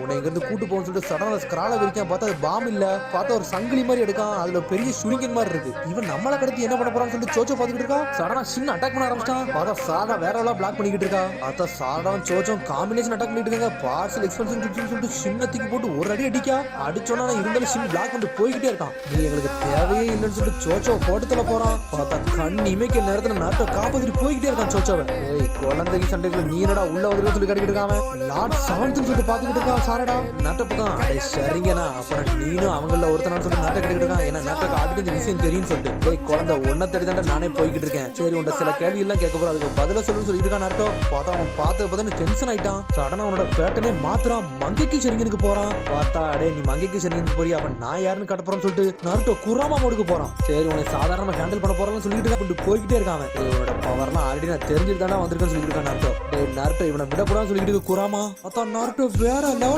உன்னை இங்க இருந்து கூட்டு போன்னு சொல்லிட்டு சடனா ஸ்கிரால விரிக்கான். பார்த்தா அது பாம் இல்ல, பார்த்தா ஒரு சங்கிலி மாதிரி எடுக்கான். அதுல பெரிய சுரிங்கன் மாதிரி இருக்கு. இவன் நம்மள கடத்தி என்ன பண்ண போறான்னு சொல்லிட்டு சோச்சோ பாத்துக்கிட்டு இருக்கா. சடனா சின்ன அட்டாக் பண்ண ஆரம்பிச்சான். பார்த்தா சாடா வேற எல்லாம் பிளாக் பண்ணிக்கிட்டு இருக்கா. பார்த்தா சாடாவும் சோச்சோம் காம்பினேஷன் அட்டாக் பண்ணிட்டு இருக்காங்க. பார்சல் எக்ஸ்பென்ஷன் சொல்லிட்டு சின்னத்துக்கு போட்டு ஒரு அடி அடிக்கா. அடிச்சோன்னா இருந்தாலும் சின்ன பிளாக் பண்ணிட்டு போய்கிட்டே இருக்கான். நீ எங்களுக்கு தேவையே இல்லைன்னு சொல்லிட்டு சோச்சோ போட்டுல போறான். பார்த்தா கண் இமைக்க நேரத்துல நாட்டை காப்பாத்திட்டு போய்கிட்டே இருக்கான் சோச்சோவை. ஏய் குழந்தைக்கு சண்டைக்குள்ள நீ என்னடா உள்ள வந்து சொல்லி கட்டிக்கிட்டு இருக்காம லார்ட் செவன்த்னு சொல்லிட்டு பாத்துக்கிட்டு இருக்கான். சாரடா நாட்டை பக்கம் அடே சரிங்கண்ணா அப்புறம் நீனும் அவங்கள ஒருத்தனான்னு சொல்லி நாட்டை கட்டிக்கிட்டு இருக்கான். ஏன்னா நாட்டுக்கு ஆல்ரெடி இந்த விஷயம் தெரியும்னு சொல்லிட்டு ஏய் குழந்தை ஒன்ன தெரிந்தாண்டா நானே போய்கிட்டு இருக்கேன். சரி உன்ட சில கேள்வி எல்லாம் கேட்க போறோம், அதுக்கு பதில சொல்லுன்னு சொல்லிட்டு இருக்கான் நாட்டோ. பார்த்தா அவன் பார்த்து டென்ஷன் ஆயிட்டான். சடனா அவனோட பேட்டனே மாத்துறான். மங்கைக்கு சரிங்கனுக்கு போறான். பார்த்தா அடே நீ மங்கைக்கு சரிங்கனுக்கு போறியா, அவன் நான் யாருன்னு கட்ட போறான்னு சொல்லிட்டு நாட்டோ குராமா மோடுக்கு போறான். சரி உன்னை சாதாரணமா ஹேண்டில் பண்ண போறான்னு சொல்லிட்டு போய்கிட்டே இருக்கான். இவனோட பவர்லாம் ஆல்ரெடி நான் தெரிஞ்சுட்டு தானே வந்திருக்கேன்னு சொல்லிட்டு இருக்கான் நாட்டோ. டேய் நாட்டோ இவனை விடக்கூடாதுன்னு சொல்லிட்டு குராமா. பார்த்தா நாட்டோ வேற